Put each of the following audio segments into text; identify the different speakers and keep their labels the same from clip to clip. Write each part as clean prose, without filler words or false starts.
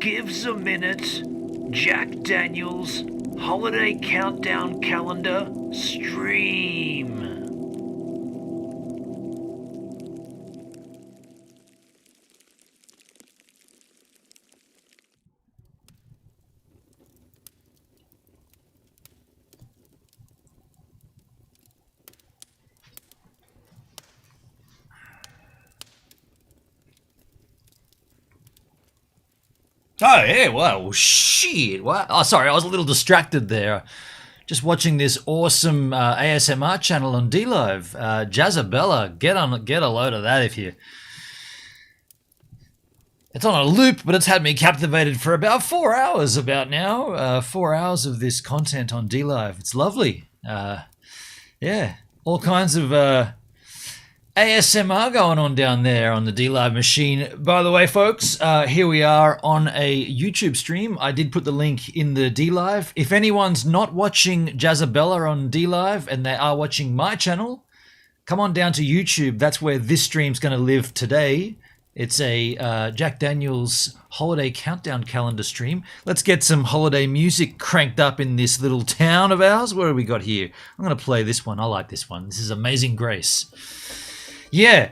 Speaker 1: gives a minute Jack Daniels Holiday Countdown Calendar stream.
Speaker 2: Oh, yeah, wow, shit. What? Oh, sorry, I was a little distracted there. Just watching this awesome ASMR channel on DLive. Jazzabella, get a load of that if you... It's on a loop, but it's had me captivated for about 4 hours about now. 4 hours of this content on DLive. It's lovely. Yeah, all kinds of ASMR going on down there on the DLive machine. By the way, folks, here we are on a YouTube stream. I did put the link in the DLive. If anyone's not watching Jazzabella on DLive and they are watching my channel, come on down to YouTube. That's where this stream's going to live today. It's a Jack Daniels holiday countdown calendar stream. Let's get some holiday music cranked up in this little town of ours. What have we got here? I'm going to play this one. I like this one. This is Amazing Grace. Yeah,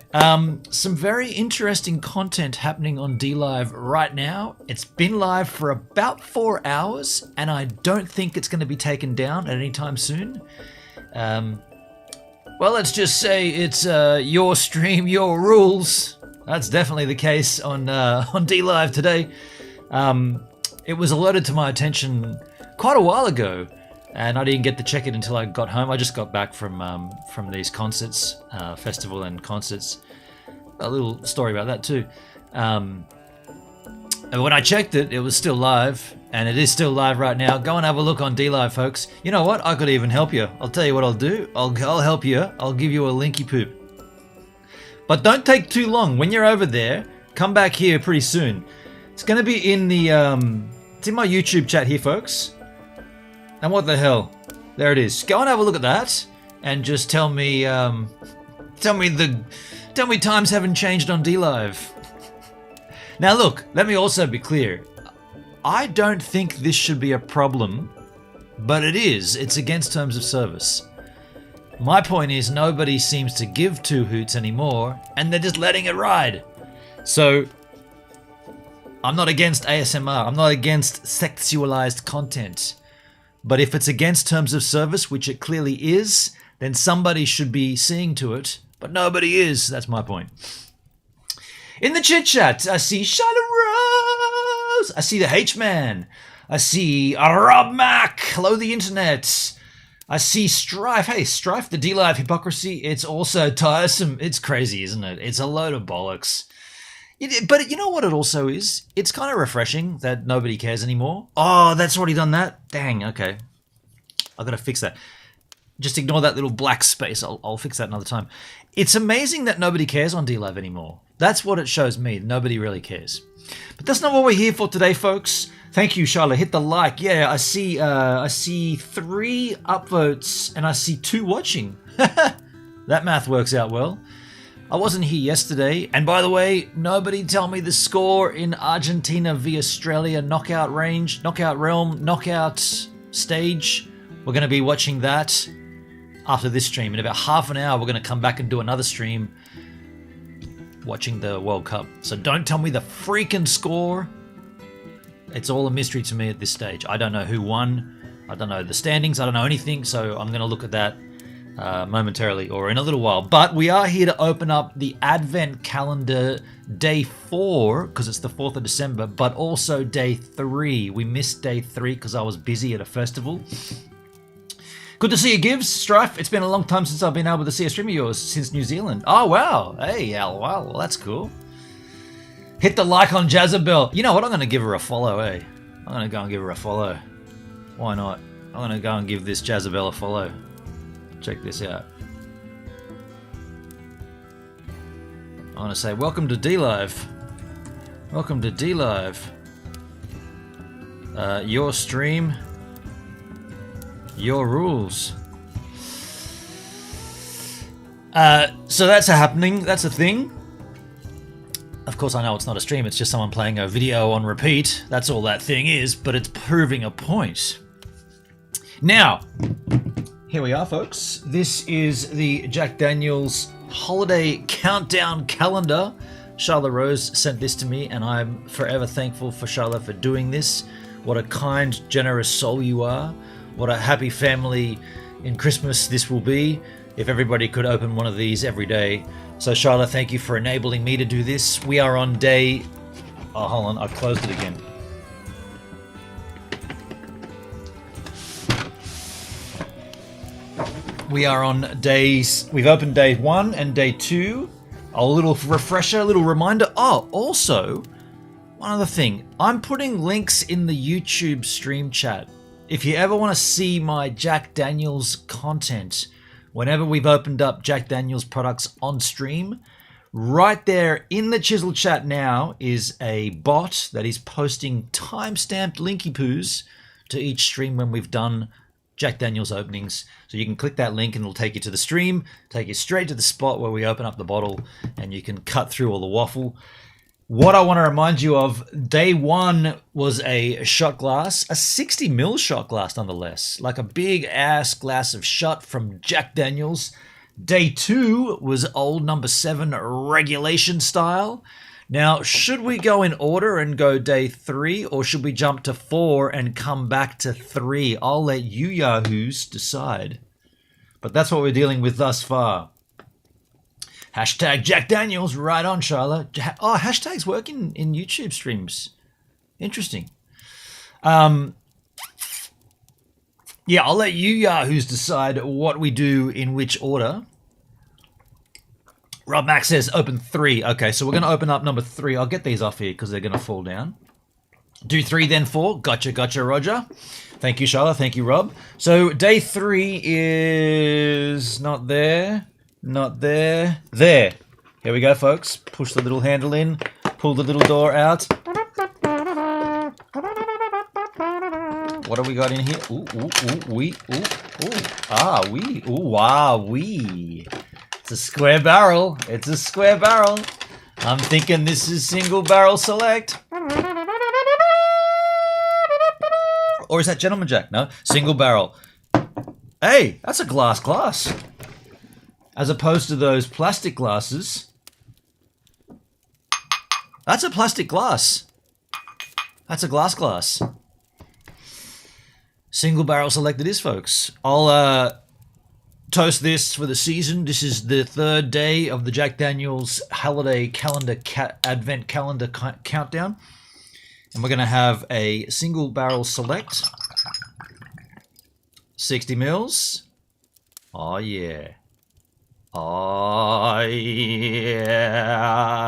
Speaker 2: some very interesting content happening on DLive right now. It's been live for about 4 hours, and I don't think it's going to be taken down at any time soon. Well, let's just say it's your stream, your rules. That's definitely the case on DLive today. It was alerted to my attention quite a while ago, and I didn't get to check it until I got home. I just got back from these concerts, festival and concerts. A little story about that too. And when I checked it, it was still live, and it is still live right now. Go and have a look on DLive, folks. You know what? I could even help you. I'll tell you what I'll do. I'll help you. I'll give you a linky poop. But don't take too long. When you're over there, come back here pretty soon. It's going to be in the it's in my YouTube chat here, folks. And what the hell? There it is. Go and have a look at that, and just tell me times haven't changed on DLive. Now look, let me also be clear. I don't think this should be a problem, but it is. It's against terms of service. My point is nobody seems to give two hoots anymore, and they're just letting it ride. So I'm not against ASMR. I'm not against sexualized content. But if it's against terms of service, which it clearly is, then somebody should be seeing to it. But nobody is. That's my point. In the chit chat, I see Charlotte Rose. I see the H-Man. I see Rob Mack. Hello, the internet. I see Strife. Hey, Strife, the DLive hypocrisy. It's also tiresome. It's crazy, isn't it? It's a load of bollocks. But you know what it also is? It's kind of refreshing that nobody cares anymore. Oh, that's already done that? Dang, okay. I've got to fix that. Just ignore that little black space. I'll fix that another time. It's amazing that nobody cares on DLive anymore. That's what it shows me. Nobody really cares. But that's not what we're here for today, folks. Thank you, Charlotte. Hit the like. Yeah, I see 3 upvotes and I see 2 watching. That math works out well. I wasn't here yesterday, and by the way, nobody tell me the score in Argentina v Australia knockout range, knockout realm, knockout stage. We're going to be watching that after this stream. In about half an hour, we're going to come back and do another stream watching the World Cup. So don't tell me the freaking score. It's all a mystery to me at this stage. I don't know who won. I don't know the standings. I don't know anything, so I'm going to look at that momentarily or in a little while. But we are here to open up the Advent calendar day 4 because it's the 4th of December, but also day 3. We missed day 3 because I was busy at a festival. Good to see you, Gibbs. Strife, it's been a long time since I've been able to see a stream of yours since New Zealand. Oh, wow. Hey, Al, wow. Well, that's cool. Hit the like on Jazzabelle. You know what? I'm going to give her a follow, eh? I'm going to go and give her a follow. Why not? I'm going to go and give this Jazzabelle a follow. Check this out. I'm going to say, welcome to DLive. Welcome to DLive. Your stream, your rules. So that's happening. That's a thing. Of course, I know it's not a stream, it's just someone playing a video on repeat. That's all that thing is, but it's proving a point. Now, here we are, folks. This is the Jack Daniels holiday countdown calendar. Charlotte Rose sent this to me, and I'm forever thankful for Charlotte for doing this. What a kind, generous soul you are. What a happy family in Christmas this will be if everybody could open one of these every day. So Charlotte, thank you for enabling me to do this. We are on day... Oh, hold on, I closed it again. We are on days... We've opened day 1 and day 2. A little refresher, a little reminder. Oh, also, one other thing. I'm putting links in the YouTube stream chat. If you ever want to see my Jack Daniels content, whenever we've opened up Jack Daniels products on stream, right there in the Chisel chat now is a bot that is posting timestamped linky poos to each stream when we've done Jack Daniels openings. So you can click that link and it'll take you to the stream, take you straight to the spot where we open up the bottle, and you can cut through all the waffle. What I want to remind you of, day 1 was a shot glass, a 60ml shot glass nonetheless, like a big ass glass of shot from Jack Daniels. Day 2 was old number 7 regulation style. Now, should we go in order and go day 3, or should we jump to 4 and come back to 3? I'll let you yahoos decide. But that's what we're dealing with thus far. Hashtag Jack Daniels, right on, Charlotte. Oh, hashtags work in YouTube streams. Interesting. Yeah, I'll let you yahoos decide what we do in which order. Rob Max says open 3. Okay, so we're going to open up number 3. I'll get these off here because they're going to fall down. Do 3, then 4. Gotcha, Roger. Thank you, Charlotte. Thank you, Rob. So day 3 is not there. Not there. There. Here we go, folks. Push the little handle in. Pull the little door out. What have we got in here? Ooh, wee. Ooh, wow, wee. It's a square barrel. It's a square barrel. I'm thinking this is single barrel select. Or is that Gentleman Jack? No, single barrel. Hey, that's a glass. As opposed to those plastic glasses. That's a plastic glass. That's a glass. Single barrel select it is, folks. I'll toast this for the season. This is the 3rd day of the Jack Daniels holiday calendar advent calendar countdown. And we're going to have a single barrel select. 60 mils. Oh, yeah. Oh, yeah,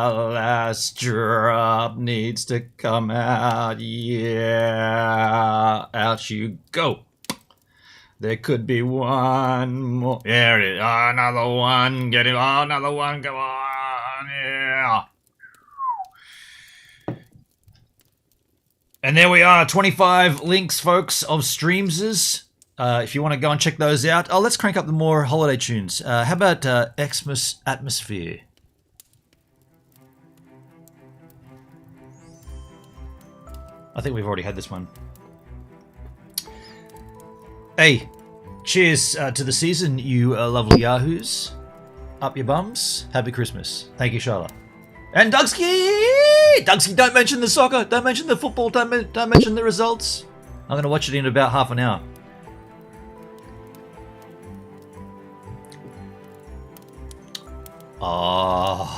Speaker 2: last drop needs to come out. Yeah, out you go. There could be one more. There it is. Oh, another one. Get it. Oh, another one. Come on. Yeah. And there we are. 25 links, folks, of streamses. If you want to go and check those out. Oh, let's crank up the more holiday tunes. How about Xmas Atmosphere? I think we've already had this one. Hey, cheers to the season, you lovely yahoos. Up your bums. Happy Christmas. Thank you, Charlotte. And Dugsky! Dugsky, don't mention the soccer. Don't mention the football. Don't mention the results. I'm going to watch it in about half an hour. Oh.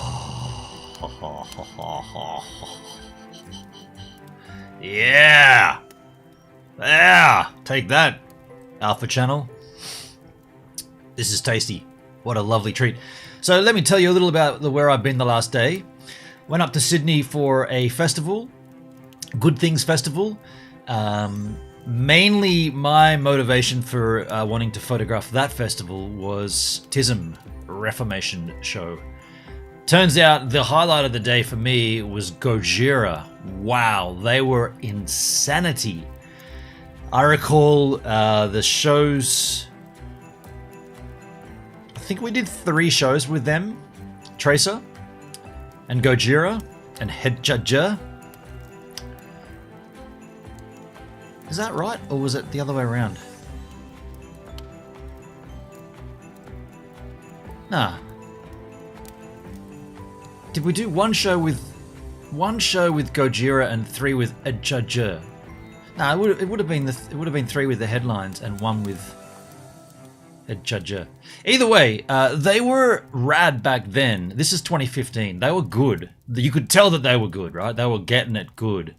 Speaker 2: Yeah. Yeah. Take that, Alpha Channel. This is tasty. What a lovely treat. So let me tell you a little about where I've been the last day. Went up to Sydney for a festival, Good Things Festival. Mainly my motivation for wanting to photograph that festival was TISM, Reformation Show. Turns out the highlight of the day for me was Gojira. Wow, they were insanity. I recall the shows... I think we did 3 shows with them, Tracer and Gojira, and Hedjaja. Is that right, or was it the other way around? Nah. Did we do one show with Gojira and 3 with Hedjaja? No, it would have been 3 with the headlines and 1 with Hedjaja. Either way, they were rad back then. This is 2015. They were good. You could tell that they were good, right? They were getting it good.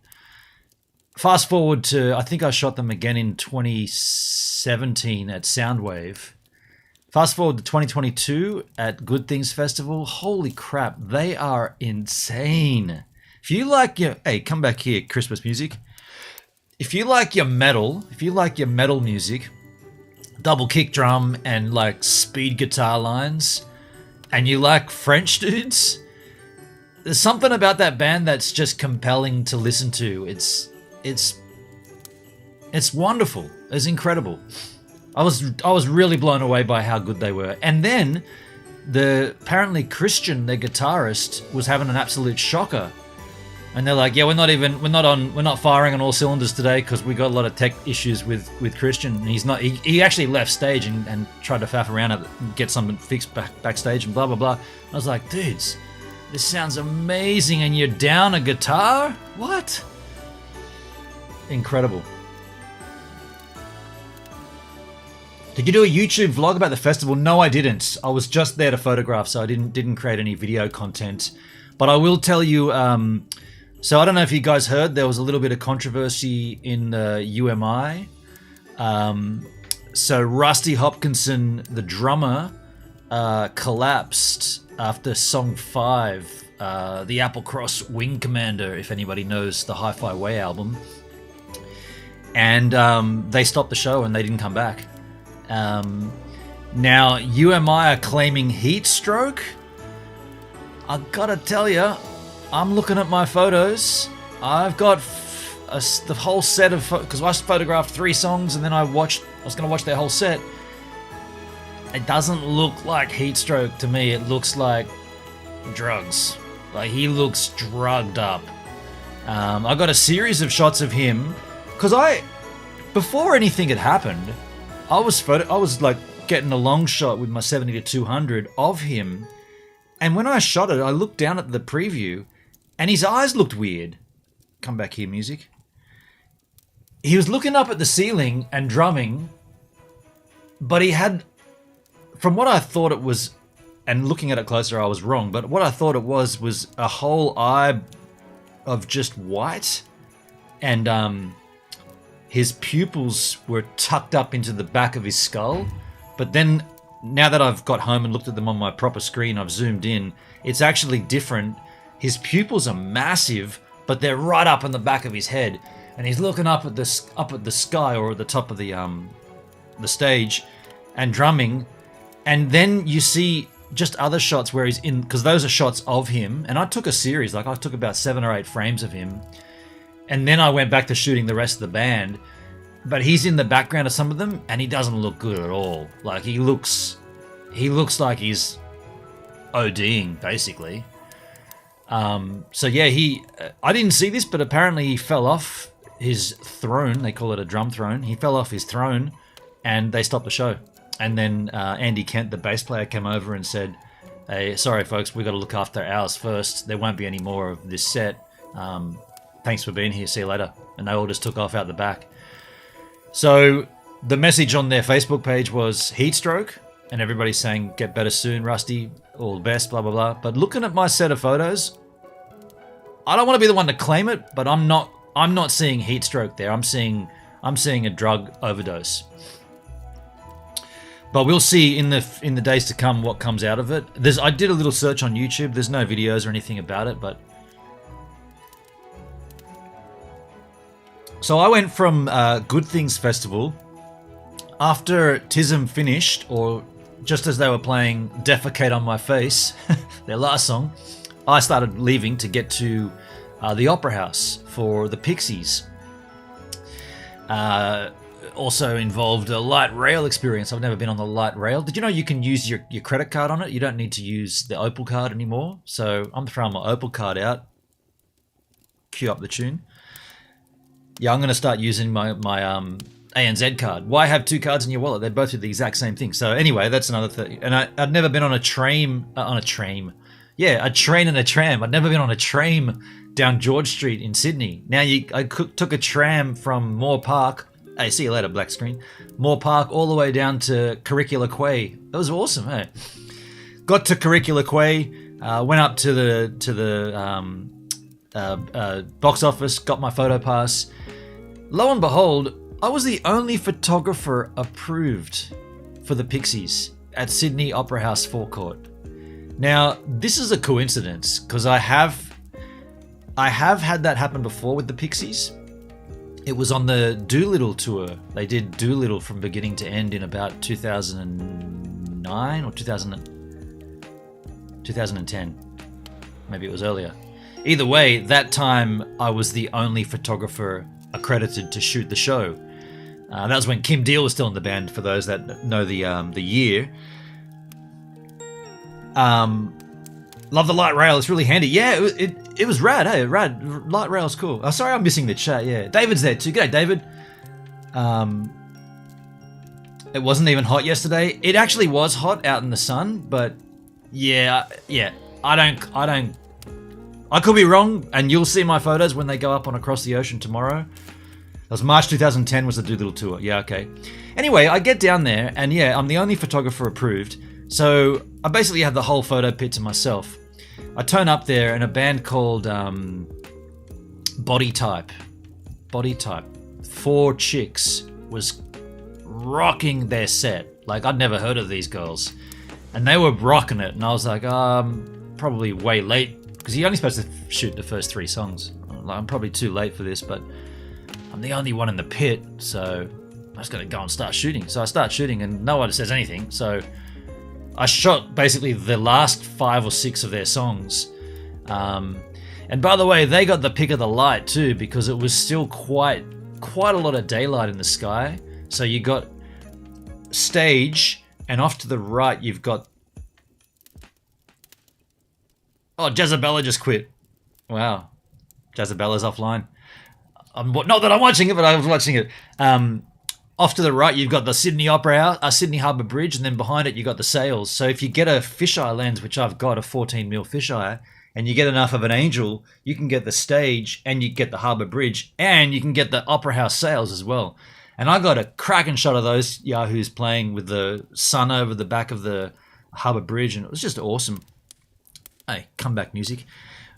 Speaker 2: Fast forward to, I think I shot them again in 2017 at Soundwave. Fast forward to 2022 at Good Things Festival. Holy crap, they are insane. If you like your, hey, come back here, Christmas music. If you like your metal music, double kick drum and like speed guitar lines, and you like French dudes, there's something about that band that's just compelling to listen to. It's wonderful. It's incredible. I was really blown away by how good they were. And then apparently Christian, their guitarist, was having an absolute shocker. And they're like, yeah, we're not firing on all cylinders today because we got a lot of tech issues with Christian. And he actually left stage and tried to faff around and get something fixed backstage and blah, blah, blah. I was like, dudes, this sounds amazing and you're down a guitar? What? Incredible. Did you do a YouTube vlog about the festival? No, I didn't. I was just there to photograph, so I didn't create any video content. But I will tell you, so I don't know if you guys heard, there was a little bit of controversy in the UMI. So Rusty Hopkinson, the drummer, collapsed after song 5, the Applecross Wing Commander, if anybody knows the Hi-Fi Way album. And they stopped the show and they didn't come back. Now UMI are claiming heat stroke. I gotta tell you, I'm looking at my photos. I've got the whole set of because I photographed 3 songs and then I was gonna watch their whole set. It doesn't look like heat stroke to me. It looks like drugs. Like he looks drugged up. I got a series of shots of him because before anything had happened, I was like getting a long shot with my 70-200 of him, and when I shot it, I looked down at the preview, and his eyes looked weird. Come back here, music. He was looking up at the ceiling and drumming, but he had, from what I thought it was, and looking at it closer, I was wrong, but what I thought it was a whole eye of just white, and his pupils were tucked up into the back of his skull. But then, now that I've got home and looked at them on my proper screen, I've zoomed in, it's actually different. His pupils are massive, but they're right up in the back of his head. And he's looking up at the sky or at the top of the stage and drumming. And then you see just other shots where he's in, because those are shots of him. And I took a series, like I took about 7 or 8 frames of him. And then I went back to shooting the rest of the band. But he's in the background of some of them, and he doesn't look good at all. Like, he looks like he's ODing, basically. So yeah, I didn't see this, but apparently he fell off his throne. They call it a drum throne. He fell off his throne, and they stopped the show. And then Andy Kent, the bass player, came over and said, hey, sorry folks, we got to look after ours first. There won't be any more of this set. Thanks for being here. See you later. And they all just took off out the back. So the message on their Facebook page was heat stroke, and everybody's saying get better soon, Rusty, all the best, blah, blah, blah. But looking at my set of photos, I don't want to be the one to claim it, but I'm not seeing heat stroke there. I'm seeing a drug overdose. But we'll see in the days to come what comes out of it. I did a little search on YouTube. There's no videos or anything about it, but so I went from Good Things Festival after TISM finished, or just as they were playing Defecate on My Face, their last song. I started leaving to get to the Opera House for the Pixies. Also involved a light rail experience. I've never been on the light rail. Did you know you can use your credit card on it? You don't need to use the Opal card anymore. So I'm throwing my Opal card out. cue up the tune. Yeah, I'm going to start using my ANZ card. Why have two cards in your wallet? They both do the exact same thing. So anyway, that's another thing. And I'd never been on a train. Yeah, a train and a tram. I'd never been on a tram down George Street in Sydney. Now I took a tram from Moore Park. Hey, see you later, black screen. Moore Park all the way down to Curricula Quay. That was awesome, hey. Got to Curricula Quay, went up to the box office, got my photo pass. Lo and behold, I was the only photographer approved for the Pixies at Sydney Opera House forecourt. Now, this is a coincidence because I have had that happen before with the Pixies. It was on the Doolittle tour. They did Doolittle from beginning to end in about 2009 or 2010. Maybe it was earlier. Either way, that time I was the only photographer accredited to shoot the show. That was when Kim Deal was still in the band, for those that know the year. Love the light rail. It's really handy. Yeah, it was rad, hey? Rad. Light rail's cool. Oh, sorry, I'm missing the chat. Yeah, David's there too. G'day, David. It wasn't even hot yesterday. It actually was hot out in the sun, but yeah. I could be wrong, and you'll see my photos when they go up on Across the Ocean tomorrow. That was March 2010 was the Doolittle tour. Yeah, okay. Anyway, I get down there, and yeah, I'm the only photographer approved. So I basically have the whole photo pit to myself. I turn up there and a band called Body Type, 4 chicks, was rocking their set. Like, I'd never heard of these girls. And they were rocking it. And I was like, probably way late. Because you're only supposed to shoot the first 3 songs. I'm probably too late for this, but I'm the only one in the pit. So I was going to go and start shooting. So I start shooting and no one says anything. So I shot basically the last 5 or 6 of their songs. And by the way, they got the pick of the light too, because it was still quite a lot of daylight in the sky. So you got stage, and off to the right you've got... Oh, Jezabella just quit. Wow. Jezabella's offline. Not that I'm watching it, but I was watching it. Off to the right, you've got the Sydney Opera House, Sydney Harbour Bridge, and then behind it, you've got the sails. So if you get a fisheye lens, which I've got, a 14mm fisheye, and you get enough of an angel, you can get the stage, and you get the Harbour Bridge, and you can get the Opera House sails as well. And I got a cracking shot of those yahoos playing with the sun over the back of the Harbour Bridge, and it was just awesome. Hey, comeback music.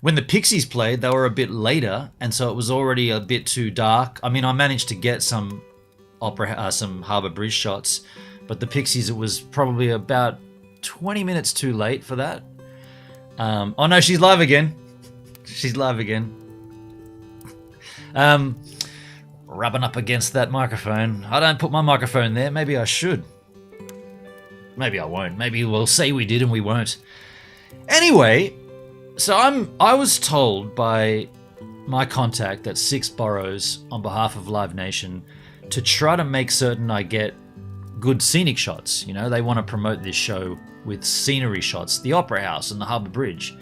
Speaker 2: When the Pixies played, they were a bit later, and so it was already a bit too dark. I mean, I managed to get some Harbour Bridge shots, but the Pixies, it was probably about 20 minutes too late for that. Oh no, she's live again. She's live again. Rubbing up against that microphone. I don't put my microphone there. Maybe I should. Maybe I won't. Maybe we'll say we did and we won't. Anyway, so I was told by my contact at Six Boroughs on behalf of Live Nation to try to make certain I get good scenic shots. You know, they want to promote this show with scenery shots, the Opera House and the Harbour Bridge.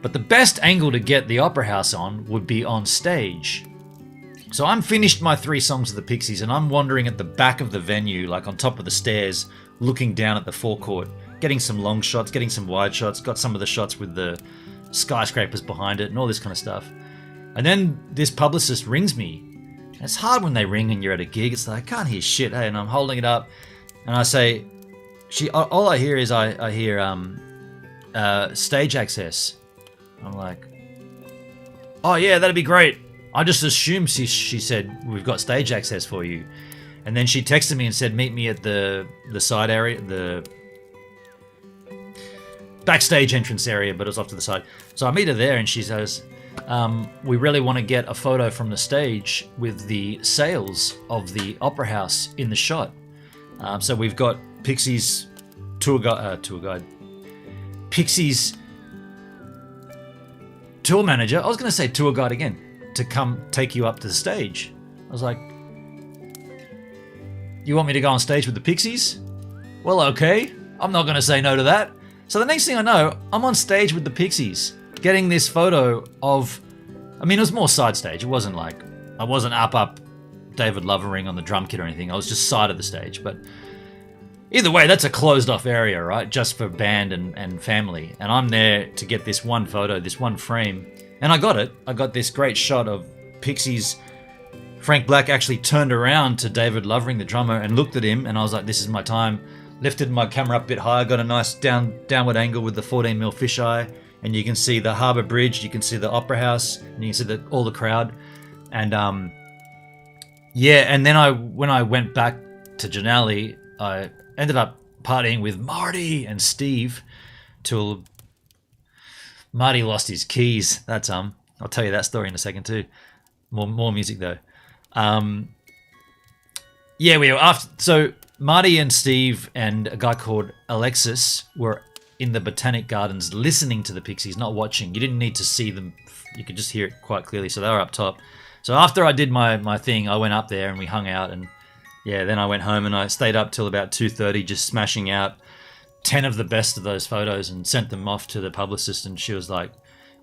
Speaker 2: But the best angle to get the Opera House on would be on stage. So I'm finished my 3 songs of the Pixies and I'm wandering at the back of the venue, like on top of the stairs, looking down at the forecourt, getting some long shots, getting some wide shots, got some of the shots with the skyscrapers behind it and all this kind of stuff. And then this publicist rings me. And it's hard when they ring and you're at a gig. It's like, I can't hear shit, hey? And I'm holding it up and I say, all I hear is I hear stage access. I'm like, oh yeah, that'd be great. I just assumed she said, we've got stage access for you. And then she texted me and said, meet me at the side area, the backstage entrance area, but it was off to the side. So I meet her there and she says, we really want to get a photo from the stage with the sails of the Opera House in the shot. So we've got Pixies tour guide, Pixies tour manager. I was going to say tour guide again, to come take you up to the stage. I was like, you want me to go on stage with the Pixies? Well, okay. I'm not going to say no to that. So the next thing I know, I'm on stage with the Pixies, getting this photo of I mean, it was more side stage. It wasn't like, I wasn't up David Lovering on the drum kit or anything. I was just side of the stage. But either way, that's a closed off area, right? Just for band and family. And I'm there to get this one photo, this one frame. And I got it. I got this great shot of Pixies. Frank Black actually turned around to David Lovering, the drummer, and looked at him. And I was like, this is my time. Lifted my camera up a bit higher, got a nice downward angle with the 14mm fisheye. And you can see the Harbour Bridge, you can see the Opera House, and you can see all the crowd. And yeah, and then when I went back to Janali, I ended up partying with Marty and Steve till Marty lost his keys. That's I'll tell you that story in a second too. More music though. Yeah, we were after. So Marty and Steve and a guy called Alexis were in the Botanic Gardens listening to the Pixies, not watching. You didn't need to see them. You could just hear it quite clearly. So they were up top. So after I did my thing, I went up there and we hung out. And yeah, then I went home and I stayed up till about 2:30 just smashing out 10 of the best of those photos and sent them off to the publicist. And she was like,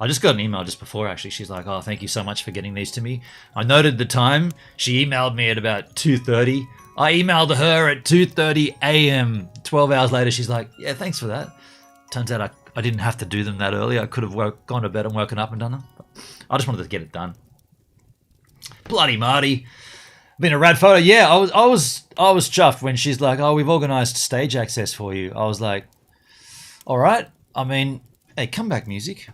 Speaker 2: I just got an email just before actually. She's like, oh, thank you so much for getting these to me. I noted the time. She emailed me at about 2:30. I emailed her at 2:30 a.m. 12 hours later, she's like, yeah, thanks for that. Turns out I didn't have to do them that early. I could have gone to bed and woken up and done them. But I just wanted to get it done. Bloody Marty. Been a rad photo. Yeah, I was chuffed when she's like, oh, we've organised stage access for you. I was like, all right. I mean, hey, comeback music.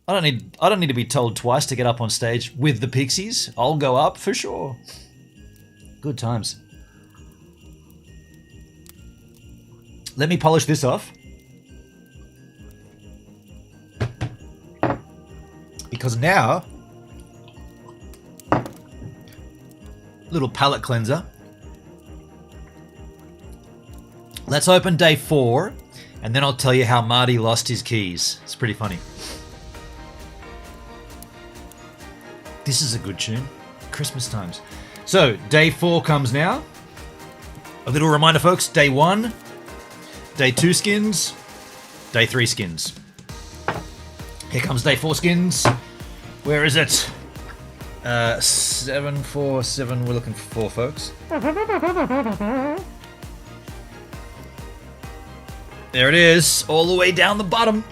Speaker 2: I don't need to be told twice to get up on stage with the Pixies. I'll go up for sure. Good times. Let me polish this off. Because now, little palette cleanser. Let's open day 4, and then I'll tell you how Marty lost his keys. It's pretty funny. This is a good tune. Christmas times. So, day 4 comes now. A little reminder, folks. Day 1, day 2 skins, day 3 skins. Here comes day 4 skins. Where is it? 747. We're looking for 4, folks. There it is, all the way down the bottom.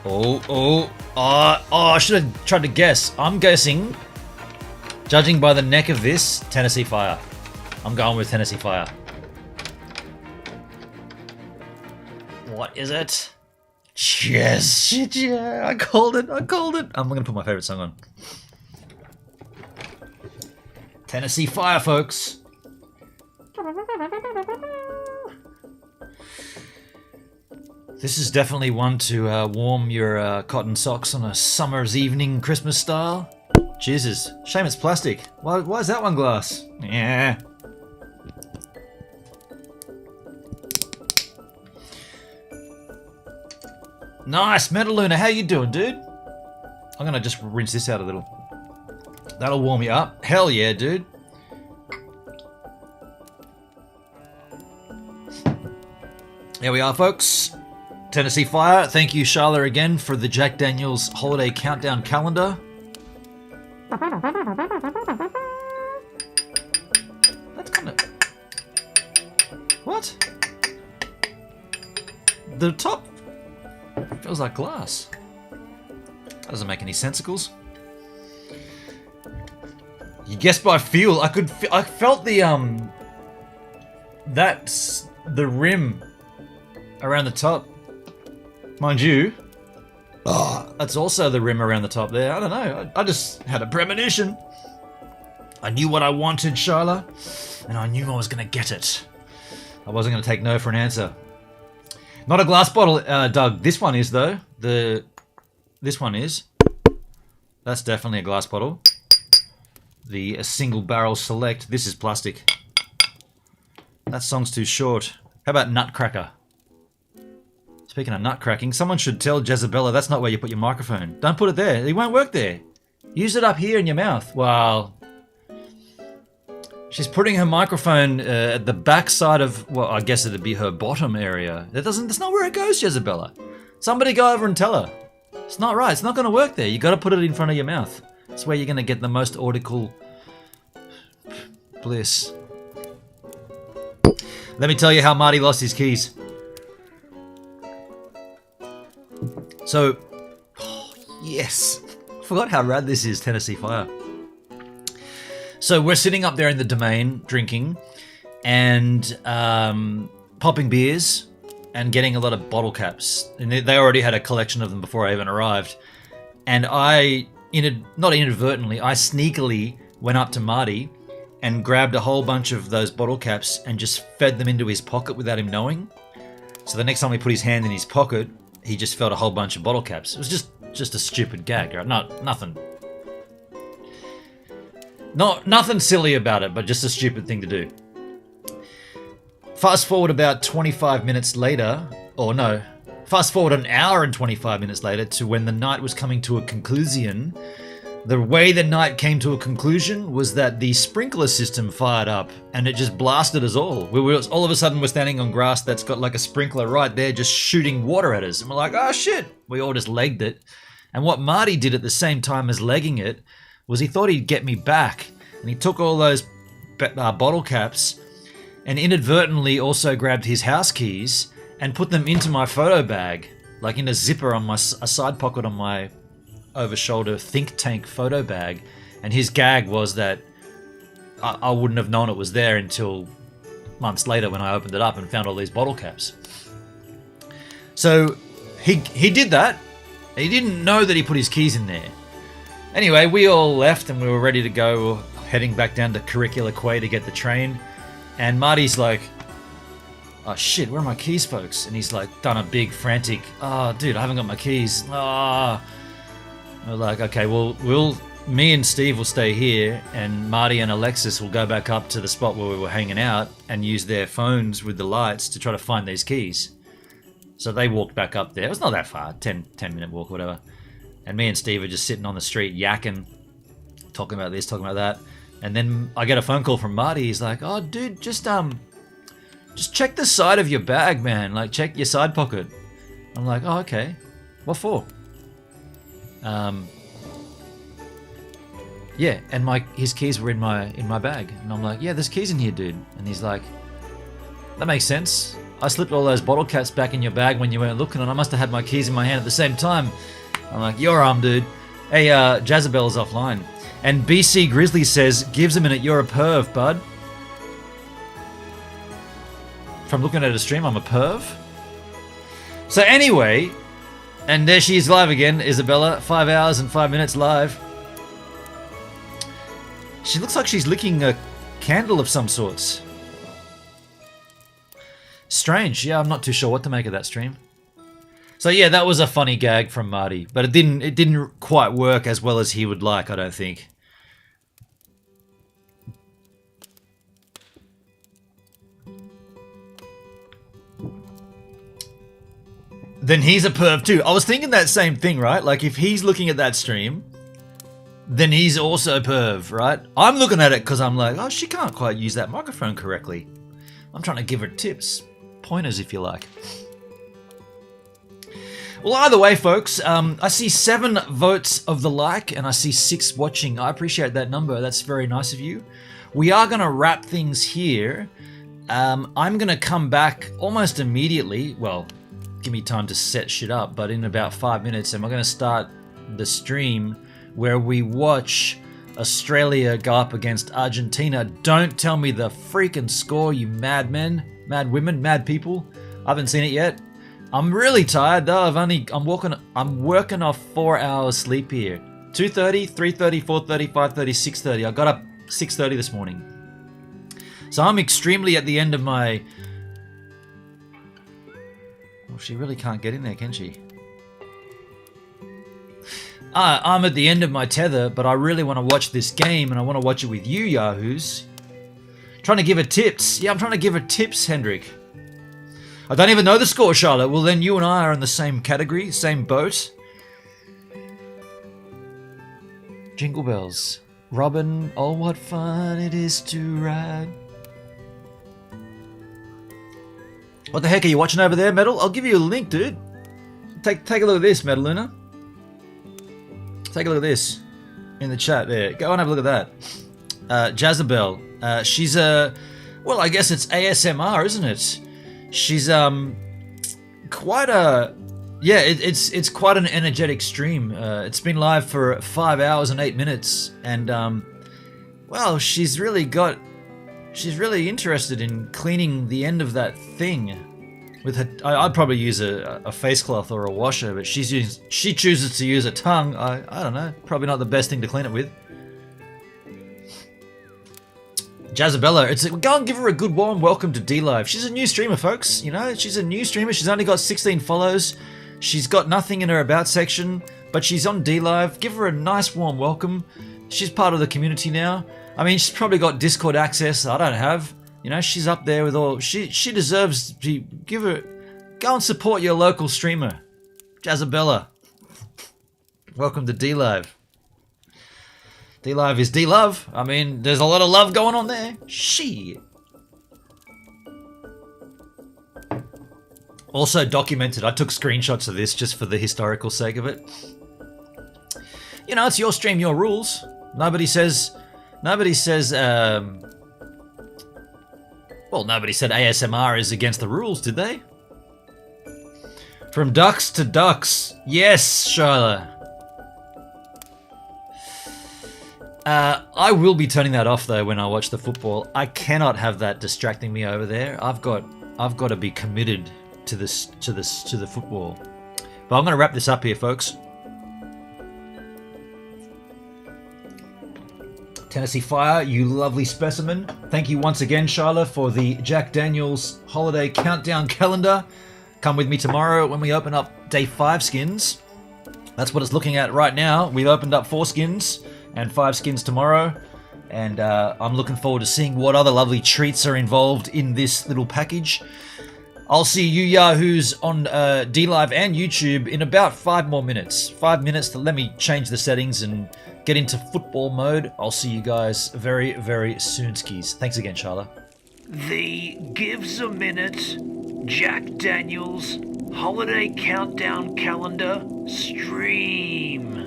Speaker 2: Oh, I should have tried to guess. I'm guessing, judging by the neck of this, Tennessee Fire. I'm going with Tennessee Fire. What is it? Yes, yeah, I called it. I'm gonna put my favorite song on. Tennessee Fire, folks. This is definitely one to warm your cotton socks on a summer's evening, Christmas style. Jesus, shame it's plastic. Why is that one glass? Yeah. Nice, Metaluna, how you doing, dude? I'm gonna just rinse this out a little. That'll warm you up. Hell yeah, dude. There we are, folks. Tennessee Fire. Thank you, Charla, again for the Jack Daniels holiday countdown calendar. That's kind of... What? The top feels like glass. That doesn't make any sensicles. You guessed by feel. I felt the that's the rim around the top. Mind you, that's also the rim around the top there. I don't know. I just had a premonition. I knew what I wanted, Charla, and I knew I was going to get it. I wasn't going to take no for an answer. Not a glass bottle, Doug. This one is, though. This one is. That's definitely a glass bottle. The single barrel select. This is plastic. That song's too short. How about Nutcracker? Speaking of nutcracking, someone should tell Jezebella that's not where you put your microphone. Don't put it there. It won't work there. Use it up here in your mouth. Well, She's putting her microphone at the back side of, well, I guess it'd be her bottom area. That's not where it goes, Jezebella. Somebody go over and tell her. It's not right. It's not going to work there. You got to put it in front of your mouth. It's where you're going to get the most audible bliss. Let me tell you how Marty lost his keys. So, oh, yes. I forgot how rad this is, Tennessee Fire. So we're sitting up there in the domain, drinking, and popping beers, and getting a lot of bottle caps. And they already had a collection of them before I even arrived. And I, not inadvertently, I sneakily went up to Marty and grabbed a whole bunch of those bottle caps and just fed them into his pocket without him knowing. So the next time he put his hand in his pocket, he just felt a whole bunch of bottle caps. It was just a stupid gag, right? Nothing silly about it, but just a stupid thing to do. Fast forward about 25 minutes later, or no, fast forward an hour and 25 minutes later to when the night was coming to a conclusion. The way the night came to a conclusion was that the sprinkler system fired up and it just blasted us all. All of a sudden we're standing on grass that's got like a sprinkler right there just shooting water at us. And we're like, oh shit. We all just legged it. And what Marty did at the same time as legging it was he thought he'd get me back. And he took all those bottle caps and inadvertently also grabbed his house keys and put them into my photo bag, like in a zipper on a side pocket on my over-shoulder think tank photo bag. And his gag was that I wouldn't have known it was there until months later when I opened it up and found all these bottle caps. So he did that. He didn't know that he put his keys in there. Anyway, we all left and we were ready to go, heading back down to Curricula Quay to get the train. And Marty's like, oh shit, where are my keys, folks? And he's like done a big frantic, oh dude, I haven't got my keys. We're like, okay, well, me and Steve will stay here, and Marty and Alexis will go back up to the spot where we were hanging out and use their phones with the lights to try to find these keys. So they walked back up there. It was not that far, 10-minute walk, whatever. And me and Steve are just sitting on the street yakking, talking about this, talking about that. And then I get a phone call from Marty. He's like, oh, dude, just check the side of your bag, man. Like, check your side pocket. I'm like, oh, okay. What for? Yeah, and his keys were in my bag. And I'm like, yeah, there's keys in here, dude. And he's like, that makes sense. I slipped all those bottle caps back in your bag when you weren't looking, and I must have had my keys in my hand at the same time. I'm like, you're armed, dude. Hey, Jezebel's offline. And BC Grizzly says, gives a minute, you're a perv, bud. From looking at a stream, I'm a perv. So anyway, and there she is live again, Isabella. 5 hours and 5 minutes live. She looks like she's licking a candle of some sorts. Strange. Yeah, I'm not too sure what to make of that stream. So yeah, that was a funny gag from Marty, but it didn't quite work as well as he would like, I don't think. Then he's a perv too. I was thinking that same thing, right? Like if he's looking at that stream, then he's also perv, right? I'm looking at it because I'm like, oh, she can't quite use that microphone correctly. I'm trying to give her tips, pointers if you like. Well, either way, folks, I see 7 votes of the like and I see 6 watching. I appreciate that number. That's very nice of you. We are going to wrap things here. I'm going to come back almost immediately. Well, give me time to set shit up, but in about 5 minutes, and we're going to start the stream where we watch Australia go up against Argentina. Don't tell me the freaking score, you mad men, mad women, mad people. I haven't seen it yet. I'm really tired though. I'm working off 4 hours sleep here. 2:30, 3:30, 4:30, 5:30, 6:30. I got up 6:30 this morning. So I'm extremely at the end of my... Well, she really can't get in there, can she? I'm at the end of my tether, but I really want to watch this game, and I want to watch it with you, yahoos. Trying to give her tips. Yeah, I'm trying to give her tips, Hendrik. I don't even know the score, Charlotte. Well, then you and I are in the same category, same boat. Jingle bells. Robin, oh what fun it is to ride. What the heck are you watching over there, Metal? I'll give you a link, dude. Take a look at this, Metaluna. Take a look at this in the chat there. Go and have a look at that. Jezebel. She's a... Well, I guess it's ASMR, isn't it? She's quite a... Yeah, it's quite an energetic stream. It's been live for 5 hours and 8 minutes, and well, she's really interested in cleaning the end of that thing with her. I'd probably use a face cloth or a washer, but she chooses to use a tongue. I don't know, probably not the best thing to clean it with. Jazabella, go and give her a good warm welcome to D-Live. She's a new streamer, folks. You know, she's a new streamer. She's only got 16 follows. She's got nothing in her about section, but she's on D-Live. Give her a nice warm welcome. She's part of the community now. I mean, she's probably got Discord access I don't have. You know, she's up there with all... She deserves to give her... Go and support your local streamer. Jazabella. Welcome to D-Live. D-Live is D-Love. I mean, there's a lot of love going on there. Shit. Also documented. I took screenshots of this just for the historical sake of it. You know, it's your stream, your rules. Nobody says... well, nobody said ASMR is against the rules, did they? From ducks to ducks. Yes, Shyla. I will be turning that off though when I watch the football. I cannot have that distracting me over there. I've got to be committed to the football. But I'm going to wrap this up here, folks. Tennessee Fire, you lovely specimen. Thank you once again, Shyla, for the Jack Daniels holiday countdown calendar. Come with me tomorrow when we open up day 5 skins. That's what it's looking at right now. We've opened up 4 skins and 5 skins tomorrow. And I'm looking forward to seeing what other lovely treats are involved in this little package. I'll see you yahoos on D-Live and YouTube in about 5 more minutes. 5 minutes to let me change the settings and get into football mode. I'll see you guys very, very soon, skis. Thanks again, Shyla.
Speaker 1: The Gives a Minute Jack Daniels Holiday Countdown Calendar Stream.